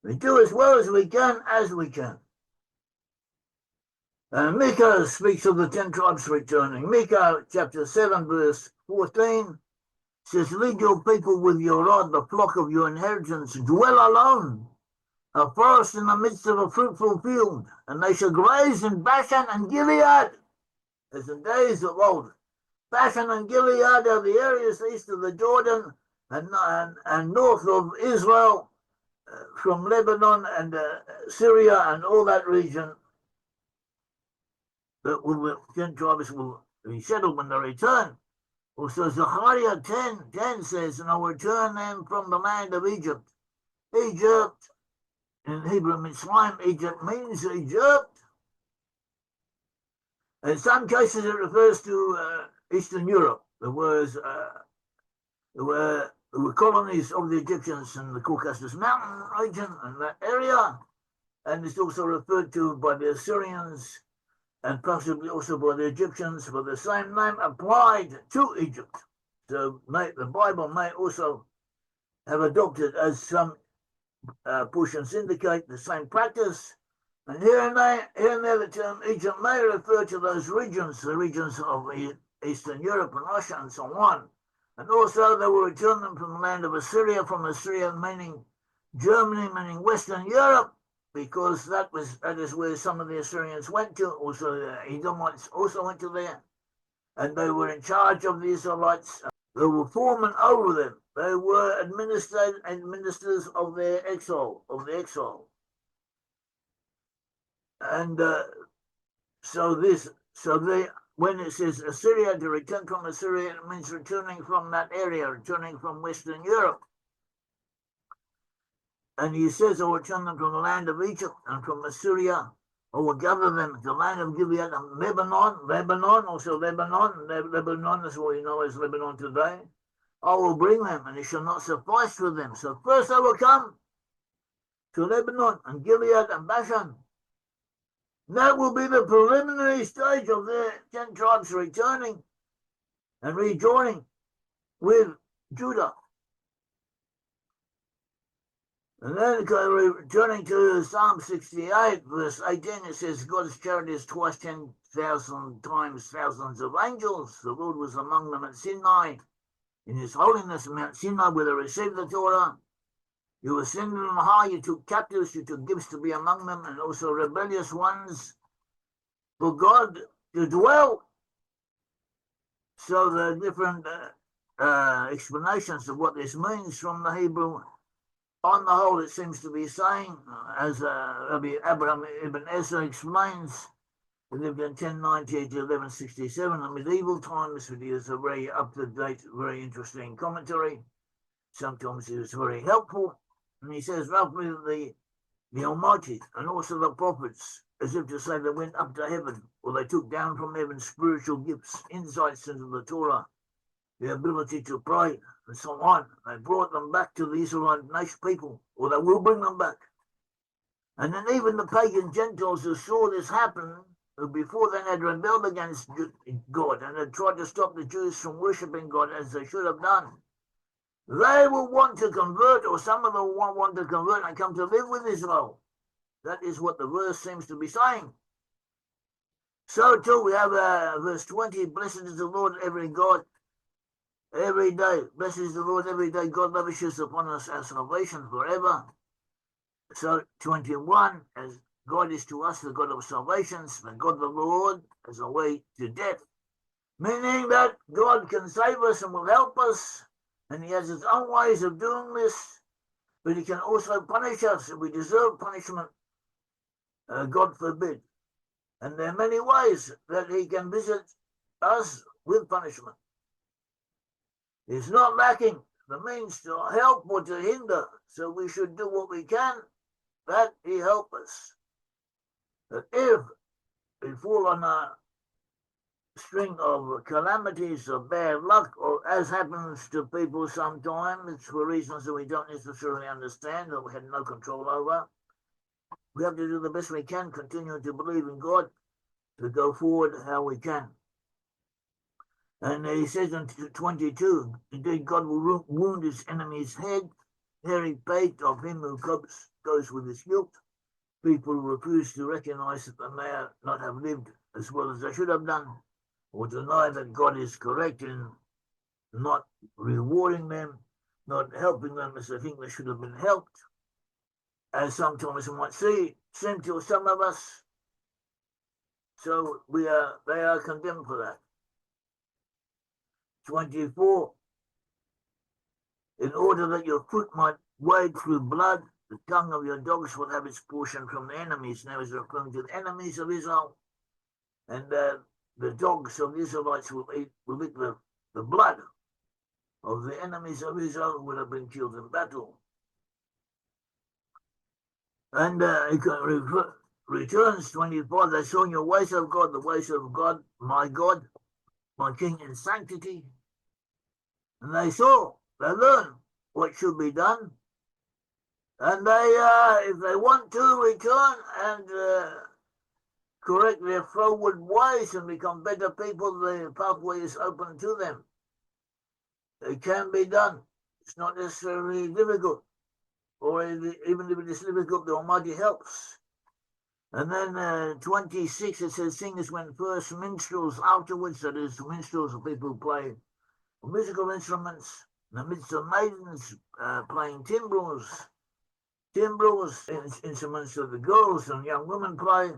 We do as well as we can. Micah speaks of the 10 tribes returning. Micah chapter 7 verse 14 says, lead your people with your rod, the flock of your inheritance, dwell alone, a forest in the midst of a fruitful field, and they shall graze in Bashan and Gilead, as in days of old. Bashan and Gilead are the areas east of the Jordan and north of Israel, from Lebanon and Syria and all that region. That will, 10 tribes will be settled when they return. Also, Zechariah 10 says, and I will return them from the land of Egypt. Egypt, in Hebrew, Mitzrayim, Egypt means Egypt. In some cases, it refers to Eastern Europe. There were colonies of the Egyptians in the Caucasus Mountain region and that area. And it's also referred to by the Assyrians and possibly also by the Egyptians, for the same name applied to Egypt. So the Bible may also have adopted, as some portions indicate, the same practice. And here and there the term Egypt may refer to those regions, the regions of Eastern Europe and Russia and so on. And also they will return them from the land of Assyria, from Assyria meaning Germany, meaning Western Europe, because that is where some of the Assyrians went to. Also the Edomites also went to there, and they were in charge of the Israelites. They were foremen over them. They were administrators of their exile, And when it says Assyria, to return from Assyria, it means returning from that area, returning from Western Europe. And he says, I will return them from the land of Egypt and from Assyria. I will gather them to the land of Gilead and Lebanon is what we know as Lebanon today. I will bring them, and it shall not suffice for them. So first I will come to Lebanon and Gilead and Bashan. That will be the preliminary stage of the 10 tribes returning and rejoining with Judah. And then returning to Psalm 68, verse 18, it says, God's charity is twice 10,000 times thousands of angels. The Lord was among them at Sinai, in his holiness, Mount Sinai, where they received the Torah. You ascended on high, you took captives, you took gifts to be among them, and also rebellious ones, for God to dwell. So the different explanations of what this means from the Hebrew. On the whole, it seems to be saying, as Rabbi Abraham ibn Ezra explains, he lived in 1098 to 1167, in medieval times, but he was a very up-to-date, very interesting commentary. Sometimes he was very helpful. And he says roughly the Almighty and also the prophets, as if to say they went up to heaven, or they took down from heaven spiritual gifts, insights into the Torah, the ability to pray, and so on. They brought them back to the Israelite nation people, or they will bring them back. And then even the pagan Gentiles who saw this happen, who before then had rebelled against God and had tried to stop the Jews from worshipping God as they should have done, they will want to convert, or some of them will want to convert and come to live with Israel. That is what the verse seems to be saying. So too we have verse 20, blessed is the Lord every day. Blessed is the Lord every day. God lavishes upon us our salvation forever. So 21, as God is to us the God of salvations, the God the Lord as a way to death. Meaning that God can save us and will help us, and he has his own ways of doing this, but he can also punish us if we deserve punishment. God forbid. And there are many ways that he can visit us with punishment. He's not lacking the means to help or to hinder, so we should do what we can that he help us. But if we fall on a string of calamities or bad luck, or as happens to people sometimes for reasons that we don't necessarily understand or we had no control over, we have to do the best we can, continue to believe in God, to go forward how we can. And he says in 22, indeed God will wound his enemy's head, hairy pate of him who goes with his guilt. People refuse to recognize that they may not have lived as well as they should have done, or deny that God is correct in not rewarding them, not helping them as they think they should have been helped, as sometimes you might seem to some of us. So they are condemned for that. 24. In order that your foot might wade through blood, the tongue of your dogs will have its portion from the enemies. Now he's referring to the enemies of Israel. And the dogs of the Israelites will eat the blood of the enemies of Israel who would have been killed in battle. And he returns 24. They saw in your ways of God, the ways of God, my King in sanctity. And they learn what should be done. And they, if they want to return and correct their forward ways and become better people, the pathway is open to them. It can be done. It's not necessarily difficult. Or even if it is difficult, the Almighty helps. And then 26, it says, singers went first, minstrels afterwards. That is, minstrels are people who play musical instruments. In the midst of maidens playing timbrels, instruments of the girls and young women play.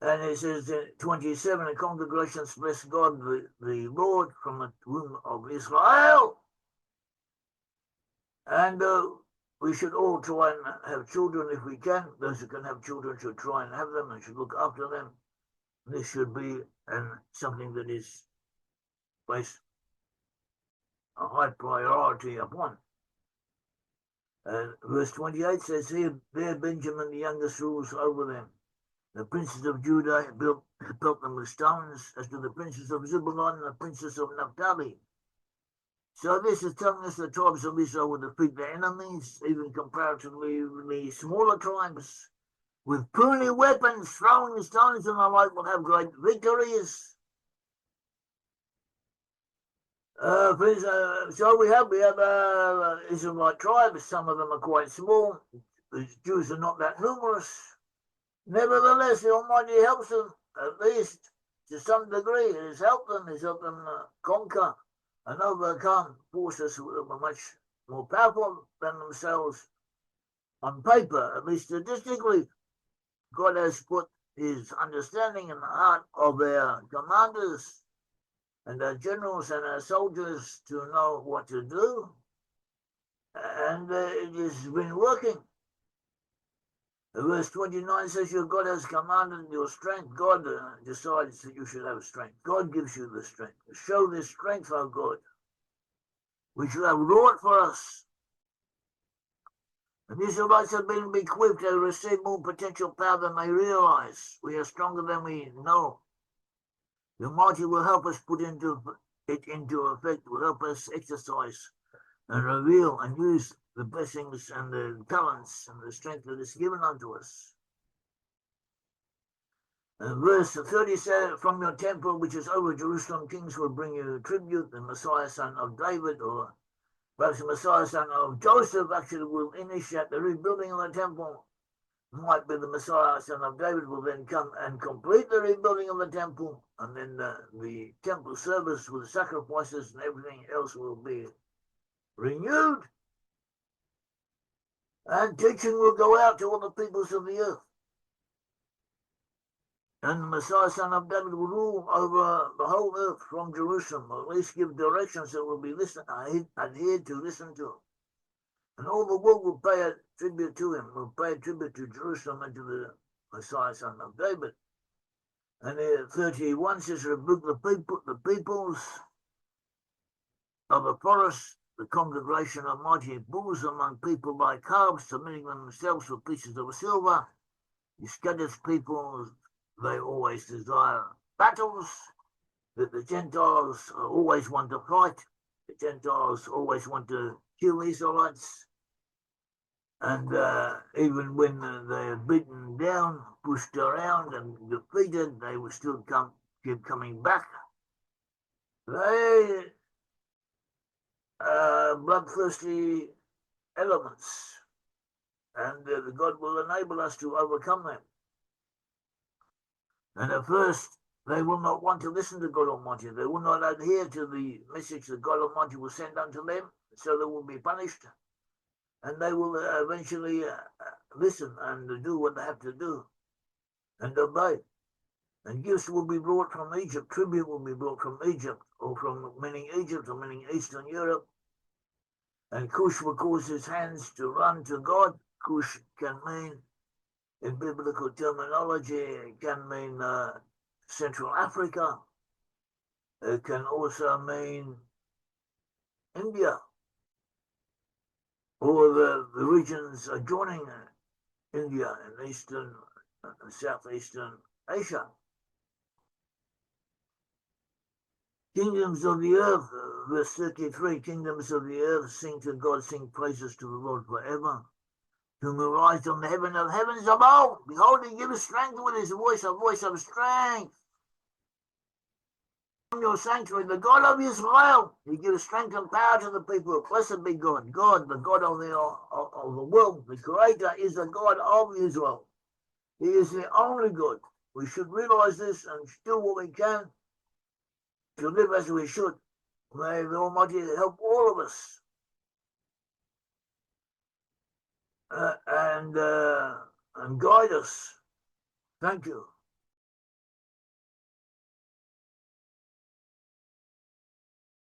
And it says 27, the congregations bless God, the Lord, from the womb of Israel. And we should all try and have children if we can. Those who can have children should try and have them and should look after them. This should be something that is placed a high priority upon. Verse 28 says here, there Benjamin the youngest rules over them. The princes of Judah built them with stones, as do the princes of Zebulun and the princes of Naphtali. So this is telling us the tribes of Israel will defeat their enemies, even comparatively smaller tribes, with puny weapons, throwing stones in the light, will have great victories. So we have Israelite tribes. Some of them are quite small. The Jews are not that numerous. Nevertheless, the Almighty helps them, at least to some degree. It has helped them. It's helped them conquer and overcome forces that were much more powerful than themselves on paper, at least statistically. God has put his understanding in the heart of their commanders and our generals and our soldiers to know what to do. And it has been working. Verse 29 says, your God has commanded your strength. God decides that you should have strength. God gives you the strength. Show this strength, O God, which you have wrought for us. The Israelites have been bequeathed to receive more potential power than they realize. We are stronger than we know. The Almighty will help us put it into effect, will help us exercise and reveal and use the blessings and the talents and the strength that is given unto us. And verse 30 says, from your temple, which is over Jerusalem, kings will bring you tribute. The Messiah, son of David, or perhaps the Messiah, son of Joseph, actually will initiate the rebuilding of the temple. Might be the Messiah, son of David, will then come and complete the rebuilding of the temple. And then the temple service with sacrifices and everything else will be renewed. And teaching will go out to all the peoples of the earth. And the Messiah, son of David, will rule over the whole earth from Jerusalem, or at least give directions that will be adhered to, listened to. And all the world will pay a tribute to him, will pay a tribute to Jerusalem and to the Messiah, son of David. And 31 says, rebuke the peoples of the forest, the congregation of mighty bulls among people by calves, submitting themselves for pieces of silver. He scatters people, they always desire battles, that the Gentiles always want to fight. The Gentiles always want to kill Israelites. And even when they're beaten down, pushed around and defeated, they will still keep coming back. They bloodthirsty elements, and God will enable us to overcome them. And at first, they will not want to listen to God Almighty. They will not adhere to the message that God Almighty will send unto them, so they will be punished. And they will eventually listen and do what they have to do and obey. And gifts will be brought from Egypt. Tribute will be brought from Egypt, or from meaning Egypt, or meaning Eastern Europe. And Cush will cause his hands to run to God. Cush can mean, in biblical terminology, it can mean Central Africa. It can also mean India, or the regions adjoining India in Eastern and Southeastern Asia. Kingdoms of the earth, verse 33, kingdoms of the earth sing to God, sing praises to the Lord forever. Whom who rides on the heaven of heavens above, behold, he giveth strength with his voice, a voice of strength. From your sanctuary, the God of Israel, he gives strength and power to the people. Blessed be God. God, the God of the world, the Creator, is the God of Israel. He is the only God. We should realize this and do what we can to live as we should. May the Almighty help all of us and guide us. Thank you.